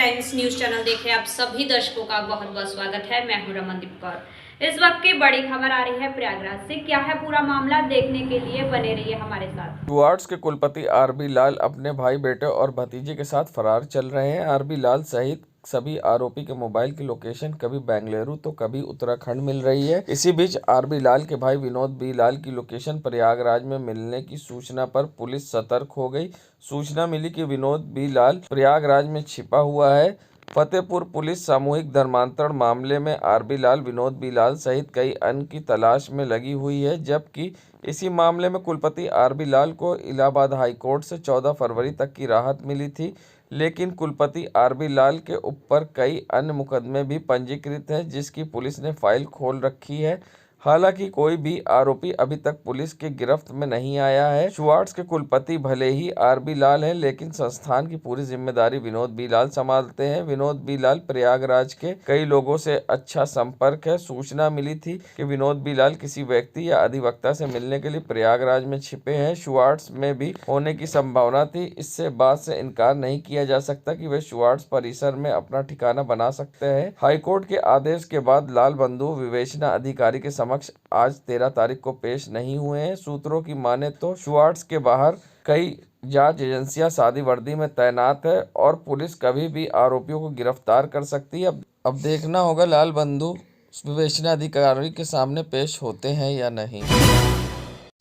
Times news channel देखे आप सभी दर्शकों का बहुत बहुत स्वागत है। मैं हूं रमनदीप कौर। इस वक्त की बड़ी खबर आ रही है प्रयागराज से। क्या है पूरा मामला, देखने के लिए बने रहिए हमारे साथ। डुआर्ट्स के कुलपति आरबी लाल अपने भाई, बेटे और भतीजे के साथ फरार चल रहे हैं। आरबी लाल सहित सभी आरोपी के मोबाइल की लोकेशन कभी बेंगलुरु तो कभी उत्तराखंड मिल रही है। इसी बीच आरबी लाल के भाई विनोद बी लाल की लोकेशन प्रयागराज में मिलने की सूचना पर पुलिस सतर्क हो गई। सूचना मिली कि विनोद बी लाल प्रयागराज में छिपा हुआ है। फतेहपुर पुलिस सामूहिक धर्मांतरण मामले में आरबी लाल, विनोद बी लाल सहित कई अन्य की तलाश में लगी हुई है। जबकि इसी मामले में कुलपति आरबी लाल को इलाहाबाद हाई कोर्ट से 14 फरवरी तक की राहत मिली थी, लेकिन कुलपति आरबी लाल के ऊपर कई अन्य मुकदमे भी पंजीकृत हैं, जिसकी पुलिस ने फाइल खोल रखी है। हालांकि कोई भी आरोपी अभी तक पुलिस के गिरफ्त में नहीं आया है। डुआर्ट्स के कुलपति भले ही आरबी लाल हैं, लेकिन संस्थान की पूरी जिम्मेदारी विनोद बी लाल संभालते हैं। विनोद बी लाल प्रयागराज के कई लोगों से अच्छा संपर्क है। सूचना मिली थी कि विनोद बी लाल किसी व्यक्ति या अधिवक्ता से मिलने के लिए प्रयागराज में छिपे हैं। डुआर्ट्स में भी होने की संभावना थी। इससे बात से इनकार नहीं किया जा सकता कि वे डुआर्ट्स परिसर में अपना ठिकाना बना सकते हैं। हाईकोर्ट के आदेश के बाद लाल बंधु विवेचना अधिकारी के समक्ष आज 13 तारीख को पेश नहीं हुए हैं। सूत्रों की माने तो डुआर्ट्स के बाहर कई जांच एजेंसियां सादी वर्दी में तैनात है और पुलिस कभी भी आरोपियों को गिरफ्तार कर सकती है। अब देखना होगा लाल बंधु विवेचना अधिकारी के सामने पेश होते हैं या नहीं।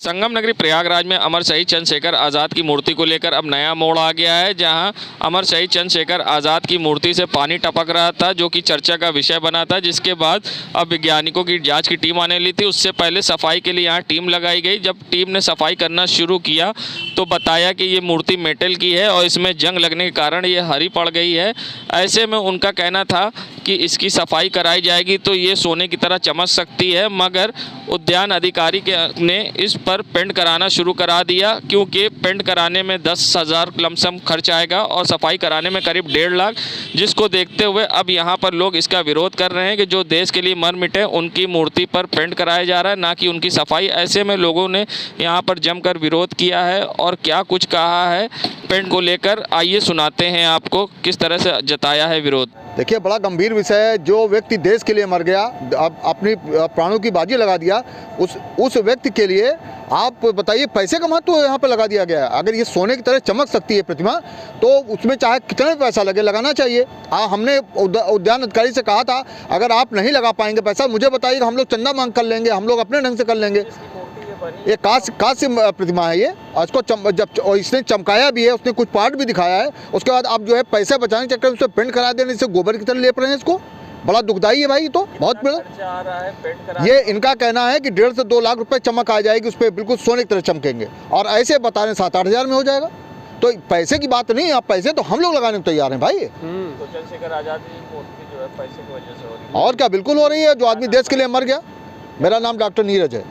संगम नगरी प्रयागराज में अमर शहीद चंद्रशेखर आज़ाद की मूर्ति को लेकर अब नया मोड़ आ गया है, जहां अमर शहीद चंद्रशेखर आज़ाद की मूर्ति से पानी टपक रहा था, जो कि चर्चा का विषय बना था। जिसके बाद अब वैज्ञानिकों की जांच की टीम आने ली थी। उससे पहले सफाई के लिए यहां टीम लगाई गई। जब टीम ने सफाई करना शुरू किया तो बताया कि ये मूर्ति मेटल की है और इसमें जंग लगने के कारण ये हरी पड़ गई है। ऐसे में उनका कहना था कि इसकी सफाई कराई जाएगी तो ये सोने की तरह चमक सकती है, मगर उद्यान अधिकारी ने इस पर पेंट कराना शुरू करा दिया, क्योंकि पेंट कराने में 10,000 लमसम खर्च आएगा और सफाई कराने में करीब 1.5 लाख, जिसको देखते हुए अब यहाँ पर लोग इसका विरोध कर रहे हैं कि जो देश के लिए मर मिटे उनकी मूर्ति पर पेंट कराया जा रहा है, ना कि उनकी सफाई। ऐसे में लोगों ने यहाँ पर जमकर विरोध किया है और क्या कुछ कहा है पेंट को लेकर, आइए सुनाते हैं आपको किस तरह से जताया है विरोध। देखिए, बड़ा गंभीर विषय है। जो व्यक्ति देश के लिए मर गया, अपनी प्राणों की बाजी लगा दिया, उस व्यक्ति के लिए आप बताइए पैसे का महत्व यहाँ पे लगा दिया गया है। अगर ये सोने की तरह चमक सकती है प्रतिमा, तो उसमें चाहे कितना पैसा लगे, लगाना चाहिए। हमने उद्यान अधिकारी से कहा था, अगर आप नहीं लगा पाएंगे पैसा, मुझे बताइए, हम लोग चंदा मांग कर लेंगे, हम लोग अपने ढंग से कर लेंगे। ये कांस्य प्रतिमा है ये, इसको जब इसने चमकाया भी है, उसने कुछ पार्ट भी दिखाया है। उसके बाद आप जो है पैसे बचाने के चक्कर में उसे पेंट करा देने से गोबर की तरह लेप रहे हैं इसको। बड़ा दुखदाई है भाई, ये तो बहुत बड़ा। ये इनका कहना है कि 1.5 से 2 लाख रुपए चमक आ जाएगी, उस पर बिल्कुल सोने की तरह चमकेंगे, और ऐसे बता रहे 7-8 हज़ार में हो जाएगा। तो पैसे की बात नहीं, आप पैसे तो हम लोग लगाने में तैयार हैं भाई। तो चंद्रशेखर आज़ाद की मूर्ति जो है पैसे की वजह से हो रही है, और क्या, बिल्कुल हो रही है। जो आदमी देश के लिए मर गया। मेरा नाम डॉक्टर नीरज है।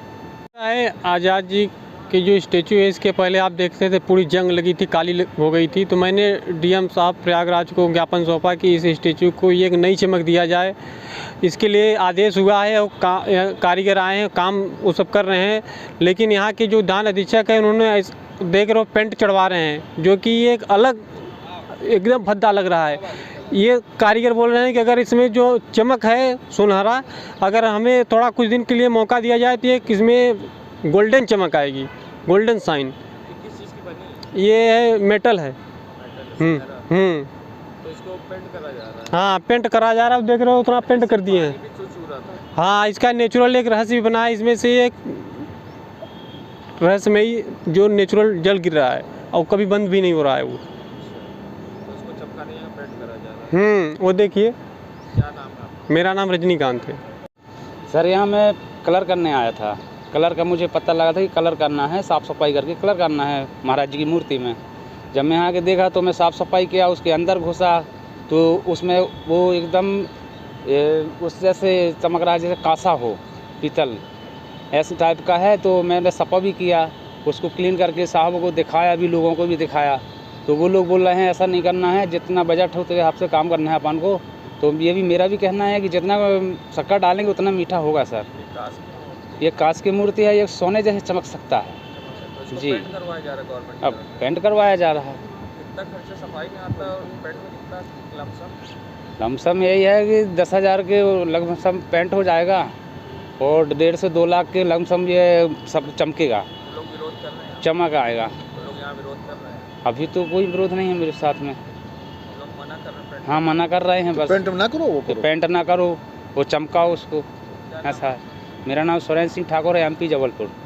आज़ाद जी की जो स्टेचू है, इसके पहले आप देखते थे पूरी जंग लगी थी, काली हो गई थी। तो मैंने डीएम साहब प्रयागराज को ज्ञापन सौंपा कि इस स्टेचू को एक नई चमक दिया जाए। इसके लिए आदेश हुआ है और कारीगर आए हैं, काम वो सब कर रहे हैं। लेकिन यहाँ के जो उद्यान अधीक्षक है, उन्होंने देख रहे हो पेंट चढ़वा रहे हैं, जो कि एक अलग एकदम भद्दा लग रहा है। ये कारीगर बोल रहे हैं कि अगर इसमें जो चमक है सुनहरा, अगर हमें थोड़ा कुछ दिन के लिए मौका दिया जाए तो ये इसमें गोल्डन चमक आएगी, गोल्डन साइन। किस चीज़ की बनी? ये है मेटल है। तो इसको पेंट करा जा रहा है। हाँ, पेंट करा जा रहा है, देख रहे हो उतना पेंट कर दिए हैं। हाँ, इसका नेचुरल एक रहस्य भी बना है। इसमें से एक रहस्यमयी जो नेचुरल जल गिर रहा है और कभी बंद भी नहीं हो रहा है वो। वो देखिए। क्या नाम है आपका? मेरा नाम रजनीकांत है। सर, यहाँ मैं कलर करने आया था। कलर का मुझे पता लगा था कि कलर करना है, साफ़ सफाई करके कलर करना है महाराज जी की मूर्ति में। जब मैं यहाँ के देखा तो मैं साफ़ सफाई किया, उसके अंदर घुसा तो उसमें वो एकदम उस जैसे चमक रहा है जैसे कांसा हो, पीतल ऐसे टाइप का है। तो मैंने सफा भी किया, उसको क्लीन करके साहब को दिखाया, भी लोगों को भी दिखाया। तो वो लोग बोल रहे हैं ऐसा नहीं करना है, जितना बजट हो उतने आपसे काम करना है अपन को। तो ये भी मेरा भी कहना है कि जितना शक्कर डालेंगे उतना मीठा होगा सर। ये कांच की मूर्ति है, ये सोने जैसे चमक सकता है जी। पेंट करवाया जा रहा है गवर्नमेंट, अब पेंट करवाया जा रहा है। कितना खर्चा सफाई में आता है और पेंट में कितना लमसम? लमसम यही है कि 10,000 के लमसम पेंट हो जाएगा और 1.5 से 2 लाख के लमसम ये सब चमकेगा, लोग विरोध कर रहे हैं, चमक आएगा। लोग यहाँ विरोध कर रहे हैं, अभी तो कोई विरोध नहीं है मेरे साथ में। लोग मना कर रहे हैं पेंट? हाँ मना कर रहे हैं, बस पेंट ना करो, वो करो। पेंट ना करो, वो चमकाओ उसको। ऐसा है। मेरा नाम सुरेंद्र सिंह ठाकुर है, MP जबलपुर।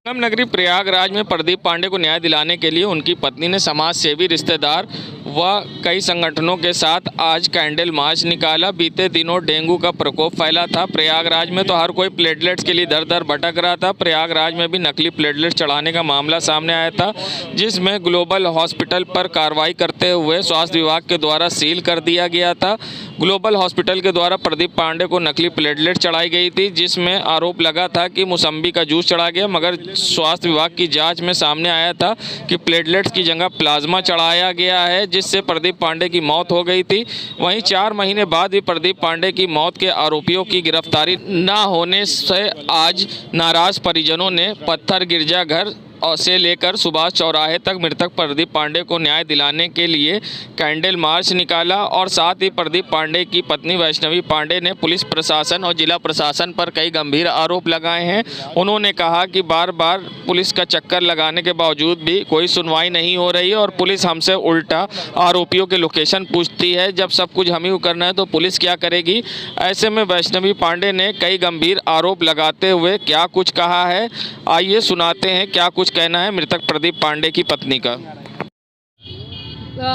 संगम नगरी प्रयागराज में प्रदीप पांडे को न्याय दिलाने के लिए उनकी पत्नी ने समाज सेवी, रिश्तेदार व कई संगठनों के साथ आज कैंडल मार्च निकाला। बीते दिनों डेंगू का प्रकोप फैला था प्रयागराज में, तो हर कोई प्लेटलेट्स के लिए दर दर भटक रहा था। प्रयागराज में भी नकली प्लेटलेट्स चढ़ाने का मामला सामने आया था, जिसमें ग्लोबल हॉस्पिटल पर कार्रवाई करते हुए स्वास्थ्य विभाग के द्वारा सील कर दिया गया था। ग्लोबल हॉस्पिटल के द्वारा प्रदीप पांडे को नकली प्लेटलेट चढ़ाई गई थी, जिसमें आरोप लगा था कि मौसम्बी का जूस चढ़ा गया, मगर स्वास्थ्य विभाग की जांच में सामने आया था कि प्लेटलेट्स की जगह प्लाज्मा चढ़ाया गया है, जिससे प्रदीप पांडे की मौत हो गई थी। वहीं 4 महीने बाद भी प्रदीप पांडे की मौत के आरोपियों की गिरफ्तारी न होने से आज नाराज परिजनों ने पत्थर गिरजाघर से लेकर सुभाष चौराहे तक मृतक प्रदीप पांडे को न्याय दिलाने के लिए कैंडल मार्च निकाला। और साथ ही प्रदीप पांडे की पत्नी वैष्णवी पांडे ने पुलिस प्रशासन और जिला प्रशासन पर कई गंभीर आरोप लगाए हैं। उन्होंने कहा कि बार बार पुलिस का चक्कर लगाने के बावजूद भी कोई सुनवाई नहीं हो रही है और पुलिस हमसे उल्टा आरोपियों के लोकेशन पूछती है। जब सब कुछ हम ही को करना है तो पुलिस क्या करेगी? ऐसे में वैष्णवी पांडे ने कई गंभीर आरोप लगाते हुए क्या कुछ कहा है, आइए सुनाते हैं क्या कुछ कहना है मृतक प्रदीप पांडे की पत्नी का।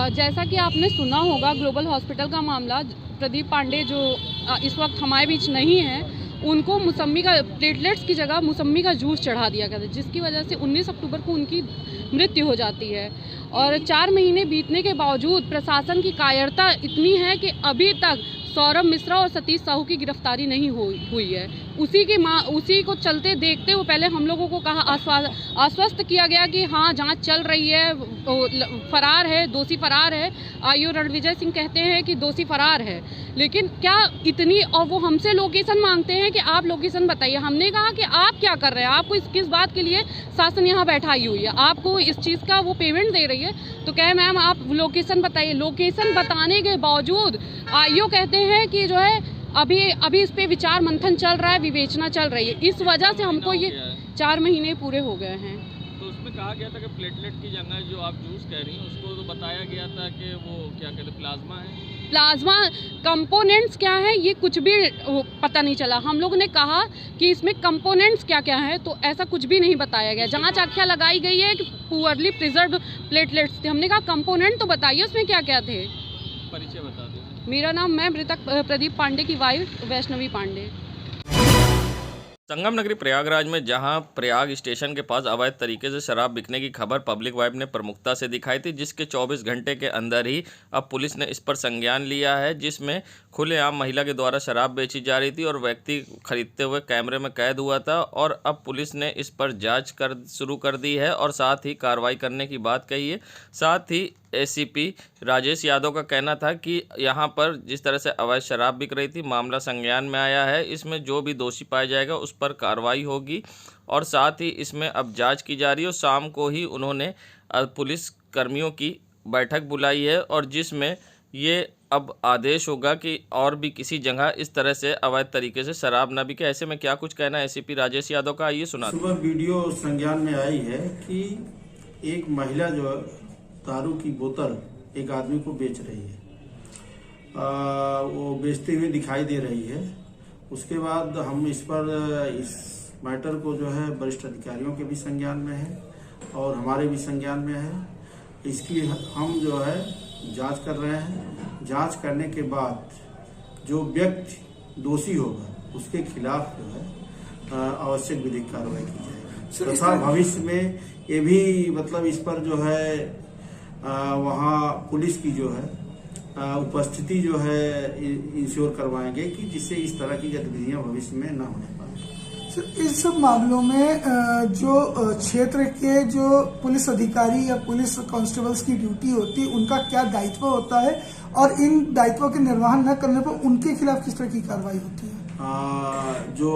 जैसा कि आपने सुना होगा, ग्लोबल हॉस्पिटल का मामला, प्रदीप पांडे जो इस वक्त हमारे बीच नहीं है, उनको मौसम्बी का प्लेटलेट्स की जगह मौसम्बी का जूस चढ़ा दिया गया था, जिसकी वजह से 19 अक्टूबर को उनकी मृत्यु हो जाती है। और 4 महीने बीतने के बावजूद प्रशासन की कायरता इतनी है कि अभी तक सौरभ मिश्रा और सतीश साहू की गिरफ्तारी नहीं हुई है। उसी को चलते देखते हुए पहले हम लोगों को कहा, आश्वस्त किया गया कि हाँ जांच चल रही है, फरार है, दोषी फरार है। आईओ रणविजय सिंह कहते हैं कि दोषी फरार है, लेकिन क्या इतनी, और वो हमसे लोकेशन मांगते हैं कि आप लोकेशन बताइए। हमने कहा कि आप क्या कर रहे हैं, आपको किस बात के लिए शासन यहाँ बैठाई हुई है, आपको इस चीज़ का वो पेमेंट दे रही है, तो कहे मैम आप लोकेशन बताइए। लोकेशन बताने के बावजूद आईओ कहते हैं कि जो है अभी इस पे विचार मंथन चल रहा है, विवेचना चल रही है। इस वजह से हमको ये 4 महीने पूरे हो गए हैं। तो उसमें कहा गया था कि प्लेटलेट की जगह जो आप जूस कह रही हैं उसको तो बताया गया था कि वो क्या कहते हैं, प्लाज्मा है। प्लाज्मा कंपोनेंट्स क्या है ये कुछ भी पता नहीं चला। हम लोगों ने कहा कि इसमें कंपोनेंट्स क्या क्या है, तो ऐसा कुछ भी नहीं बताया गया। जांच आख्या लगाई गई है कि पुअरली प्रिजर्व्ड प्लेटलेट्स थे। हमने कहा कंपोनेंट तो बताइए उसमें क्या क्या थे। परिचय बता दें। मेरा नाम, मैं मृतक प्रदीप पांडे की वाइफ वैष्णवी पांडे। संगम नगरी प्रयागराज में जहां प्रयाग स्टेशन के पास अवैध तरीके से शराब बिकने की खबर पब्लिक वाइब ने प्रमुखता से दिखाई थी, जिसके 24 घंटे के अंदर ही अब पुलिस ने इस पर संज्ञान लिया है, जिसमें खुलेआम महिला के द्वारा शराब बेची जा रही थी और व्यक्ति खरीदते हुए कैमरे में कैद हुआ था। और अब पुलिस ने इस पर जांच शुरू कर दी है और साथ ही कार्रवाई करने की बात कही है। साथ ही ACP राजेश यादव का कहना था कि यहाँ पर जिस तरह से अवैध शराब बिक रही थी, मामला संज्ञान में आया है, इसमें जो भी दोषी पाया जाएगा उस पर कार्रवाई होगी और साथ ही इसमें अब जांच की जा रही है। और शाम को ही उन्होंने पुलिस कर्मियों की बैठक बुलाई है और जिसमें ये अब आदेश होगा कि और भी किसी जगह इस तरह से अवैध तरीके से शराब न बिके। ऐसे में क्या कुछ कहना है ACP राजेश यादव का, आइए सुना। सुबह वीडियो संज्ञान में आई है कि एक महिला जो दारू की बोतल एक आदमी को बेच रही है, वो बेचते हुए दिखाई दे रही है। उसके बाद हम इस मैटर को जो है वरिष्ठ अधिकारियों के भी संज्ञान में है और हमारे भी संज्ञान में है। इसकी हम जो है जांच कर रहे हैं। जांच करने के बाद जो व्यक्ति दोषी होगा उसके खिलाफ जो है आवश्यक विधिक कार्रवाई की जाएगी तथा भविष्य में ये भी मतलब इस पर जो है वहाँ पुलिस की जो है उपस्थिति जो है इंश्योर करवाएंगे कि जिससे इस तरह की गतिविधियां भविष्य में न होने पाए। इस सब मामलों में जो क्षेत्र के जो पुलिस अधिकारी या पुलिस कांस्टेबल्स की ड्यूटी होती है उनका क्या दायित्व होता है और इन दायित्वों के निर्वहन न करने पर उनके खिलाफ किस तरह की कार्रवाई होती है? जो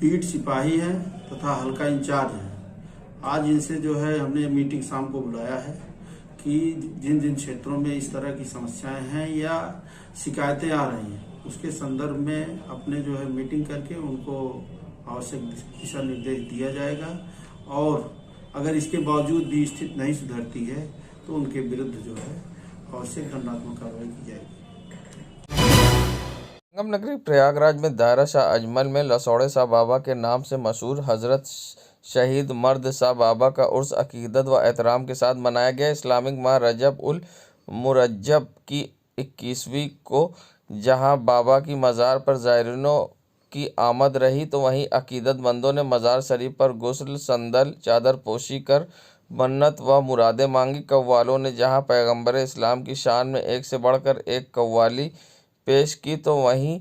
पीठ सिपाही है तथा हल्का इंचार्ज है, आज इनसे जो है हमने मीटिंग शाम को बुलाया है कि जिन जिन क्षेत्रों में इस तरह की समस्याएं हैं या शिकायतें आ रही हैं उसके संदर्भ में अपने जो है मीटिंग करके उनको आवश्यक दिशा निर्देश दिया जाएगा और अगर इसके बावजूद भी स्थिति नहीं सुधरती है तो उनके विरुद्ध जो है आवश्यक दंडात्मक कार्रवाई की जाएगी। संगम नगरी प्रयागराज में दायरा शाह अजमल में लसौड़े शाह बाबा के नाम से मशहूर हजरत शहीद मर्द शाह बाबा का उर्स अकीदत व एहतराम के साथ मनाया गया। इस्लामिक माह रजब उल मुरज्जब की 21वीं को जहां बाबा की मज़ार पर ज़ायरीनों की आमद रही तो वहीं अकीदतमंदों ने मज़ार शरीफ पर गुस्ल, संदल, चादर पोशी कर मन्नत व मुरादें मांगी। कव्वालों ने जहां पैगंबर इस्लाम की शान में एक से बढ़कर एक कव्वाली पेश की तो वहीं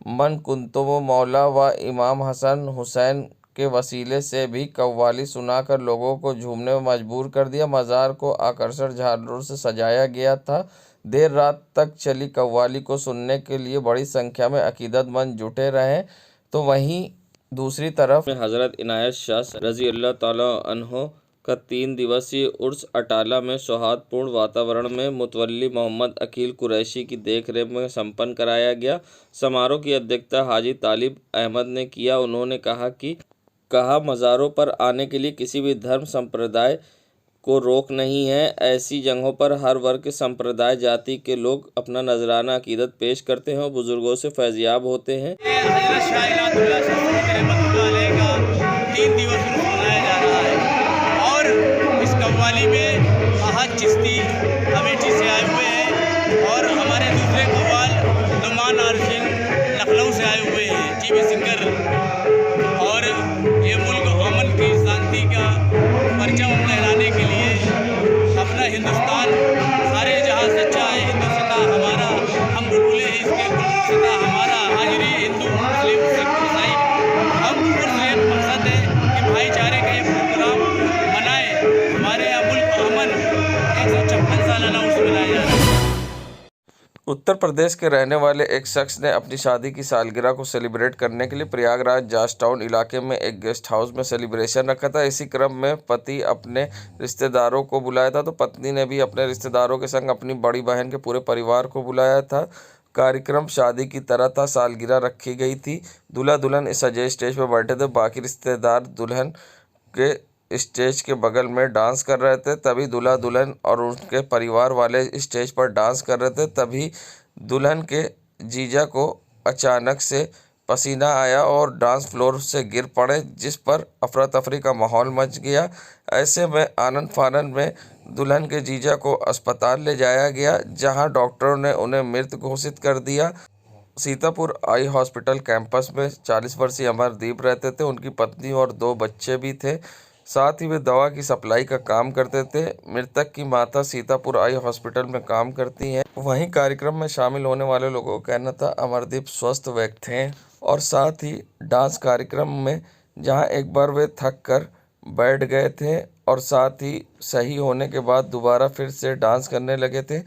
मन कुंतुब मौला व इमाम हसन हुसैन के वसीले से भी कव्वाली सुनाकर लोगों को झूमने में मजबूर कर दिया। मज़ार को आकर्षक झालरों से सजाया गया था। देर रात तक चली कव्वाली को सुनने के लिए बड़ी संख्या में अकीदतमंद जुटे रहे तो वहीं दूसरी तरफ हज़रत इनायत शाह रज़ी अल्लाह ताला अन्हो का 3 दिवसीय उर्स अटाला में सौहार्दपूर्ण वातावरण में मुतवल्ली मोहम्मद अकील कुरैशी की देखरेख में संपन्न कराया गया। समारोह की अध्यक्षता हाजी तालिब अहमद ने किया। उन्होंने कहा मज़ारों पर आने के लिए किसी भी धर्म संप्रदाय को रोक नहीं है। ऐसी जगहों पर हर वर्ग के संप्रदाय जाति के लोग अपना नजराना अकीदत पेश करते हैं और बुजुर्गों से फैज़याब होते हैं। हज़रत शाह इनायतुल्लाह रहमतुल्लाह का 3 दिवस मनाया जा रहा है और इस कव्वाली में अहद चिश्ती अमेठी से आए हुए हैं और हमारे दूसरे कव्वाल नुमान आरशिन लखनऊ से आए हुए हैं, टीवी सिंगर। और ये मुल्क अमन की शांति का परचम लहराने के लिए अपना हिंदुस्तान सारे जहां सच्चा है, हिंदुस्ता हमारा, हम बुलबुले हैं इसके, हिंदुस्ता हमारा, हाजिरी हिंदू मुस्लिम सिख ईसाई, हम ये मकसद है कि भाईचारे का ये प्रोग्राम मनाए। हमारे यहाँ मुल्क अमन 156 सालाना उर्स मनाया जा रहा है। उत्तर प्रदेश के रहने वाले एक शख्स ने अपनी शादी की सालगिरह को सेलिब्रेट करने के लिए प्रयागराज जॉर्ज टाउन इलाके में एक गेस्ट हाउस में सेलिब्रेशन रखा था। इसी क्रम में पति अपने रिश्तेदारों को बुलाया था तो पत्नी ने भी अपने रिश्तेदारों के संग अपनी बड़ी बहन के पूरे परिवार को बुलाया था। कार्यक्रम शादी की तरह था, सालगिरह रखी गई थी। दूल्हा दुल्हन इस सजे स्टेज पर बैठे थे, बाकी रिश्तेदार दुल्हन के स्टेज के बगल में डांस कर रहे थे। तभी दूल्हा दुल्हन और उनके परिवार वाले स्टेज पर डांस कर रहे थे। तभी दुल्हन के जीजा को अचानक से पसीना आया और डांस फ्लोर से गिर पड़े, जिस पर अफरा तफरी का माहौल मच गया। ऐसे में आनंद फानंद में दुल्हन के जीजा को अस्पताल ले जाया गया, जहां डॉक्टरों ने उन्हें मृत घोषित कर दिया। सीतापुर आई हॉस्पिटल कैंपस में 40 वर्षीय अमरदीप रहते थे। उनकी पत्नी और 2 बच्चे भी थे। साथ ही वे दवा की सप्लाई का काम करते थे। मृतक की माता सीतापुर आई हॉस्पिटल में काम करती हैं। वहीं कार्यक्रम में शामिल होने वाले लोगों का कहना था अमरदीप स्वस्थ व्यक्ति थे और साथ ही डांस कार्यक्रम में जहां एक बार वे थक कर बैठ गए थे और साथ ही सही होने के बाद दोबारा फिर से डांस करने लगे थे।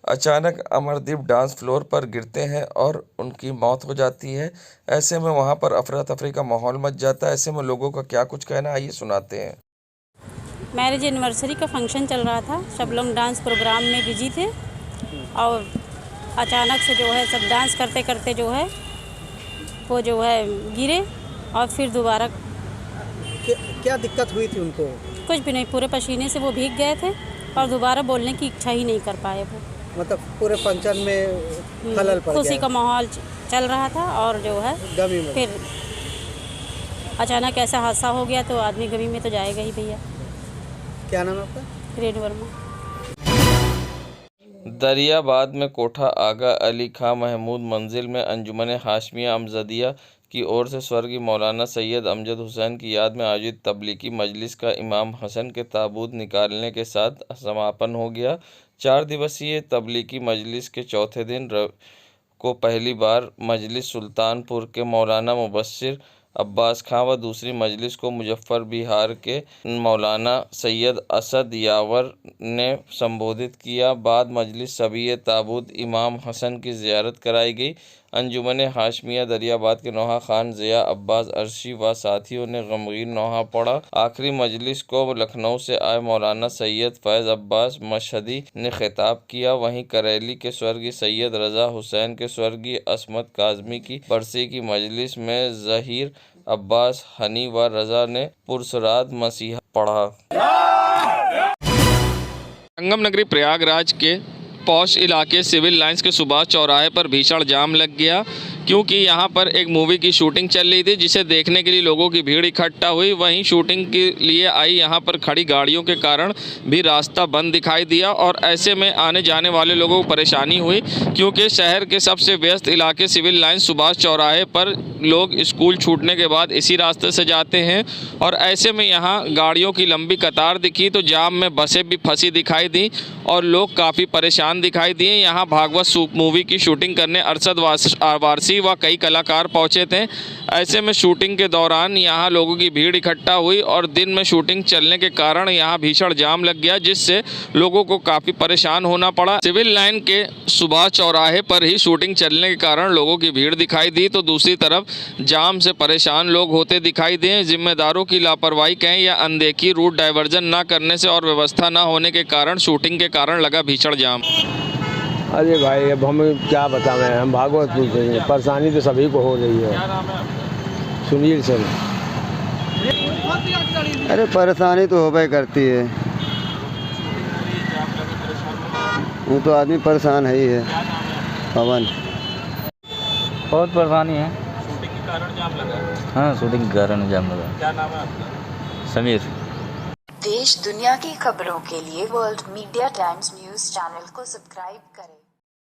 अचानक अमरदीप डांस फ्लोर पर गिरते हैं और उनकी मौत हो जाती है। ऐसे में वहां पर अफरा तफरी का माहौल मच जाता है। ऐसे में लोगों का क्या कुछ कहना, आइए सुनाते हैं। मैरिज एनिवर्सरी का फंक्शन चल रहा था, सब लोग डांस प्रोग्राम में बिजी थे और अचानक से जो है सब डांस करते करते जो है वो जो है गिरे और फिर दोबारा। क्या दिक्कत हुई थी उनको? कुछ भी नहीं, पूरे पसीने से वो भीग गए थे और दोबारा बोलने की इच्छा ही नहीं कर पाए वो। मतलब पूरे फंक्शन में खलल पड़ गया। खुशी का माहौल चल रहा था और जो है फिर अचानक ऐसा हादसा हो गया तो आदमी गमी में तो जाएगा ही भैया। क्या नाम है आपका? रेणु वर्मा। दरियाबाद में कोठा आगा अली खां महमूद मंजिल में अंजुमन हाशमिया अमजदिया की ओर से स्वर्गीय मौलाना सैयद अमजद हुसैन की याद में आयोजित तबलीगी मजलिस का इमाम हसन के ताबूत निकालने के साथ समापन हो गया। 4 दिवसीय तबलीगी मजलिस के चौथे दिन को पहली बार मजलिस सुल्तानपुर के मौलाना मुबस्सिर अब्बास खां व दूसरी मजलिस को मुजफ्फर बिहार के मौलाना सैयद असद यावर ने संबोधित किया। बाद मजलिस सभी ताबूत इमाम हसन की ज़ियारत कराई गई। अंजुमन हाशमिया दरियाबाद के नौहा खान ज़िया अब्बास अर्शी व साथियों ने गमगीन नौहा पढ़ा। आखिरी मजलिस को लखनऊ से आए मौलाना सैयद फैज़ अब्बास मशहदी ने खिताब किया। वहीं करेली के स्वर्गीय सैयद रज़ा हुसैन के स्वर्गीय असमत काज़मी की बरसी की मजलिस में ज़हीर अब्बास हनी व रज़ा ने पुरसरात मसीहा पढ़ा। संगम नगरी प्रयागराज के पौष इलाके सिविल लाइंस के सुभाष चौराहे पर भीषण जाम लग गया, क्योंकि यहां पर एक मूवी की शूटिंग चल रही थी जिसे देखने के लिए लोगों की भीड़ इकट्ठा हुई। वहीं शूटिंग के लिए आई यहां पर खड़ी गाड़ियों के कारण भी रास्ता बंद दिखाई दिया और ऐसे में आने जाने वाले लोगों को परेशानी हुई, क्योंकि शहर के सबसे व्यस्त इलाके सिविल लाइंस सुभाष चौराहे पर लोग स्कूल छूटने के बाद इसी रास्ते से जाते हैं और ऐसे में यहाँ गाड़ियों की लंबी कतार दिखी तो जाम में बसें भी फंसी दिखाई दी और लोग काफ़ी परेशान दिखाई दिए। यहाँ भागवत मूवी की शूटिंग करने अरशद वारसी व कई कलाकार पहुँचे थे। ऐसे में शूटिंग के दौरान यहाँ लोगों की भीड़ इकट्ठा हुई और दिन में शूटिंग चलने के कारण यहाँ भीषण जाम लग गया, जिससे लोगों को काफ़ी परेशान होना पड़ा। सिविल लाइन के सुभाष चौराहे पर ही शूटिंग चलने के कारण लोगों की भीड़ दिखाई दी तो दूसरी तरफ जाम से परेशान लोग होते दिखाई दिए। जिम्मेदारों की लापरवाही कहें या अनदेखी, रूट डाइवर्जन न करने से और व्यवस्था न होने के कारण शूटिंग के कारण लगा भीषण जाम। अरे भाई अब हम क्या बताएं, हम भागवत पूछ रहे हैं, परेशानी तो सभी को हो रही है। सुनील सर। अरे परेशानी तो होबे करती है, वो तो आदमी परेशान है ही है। पवन बहुत परेशानी है। शूटिंग के कारण जाम लगा। हाँ, शूटिंग के कारण जाम लगा। क्या नाम है आपका? समीर। देश दुनिया की खबरों के लिए world media times news channel को सब्सक्राइब करें।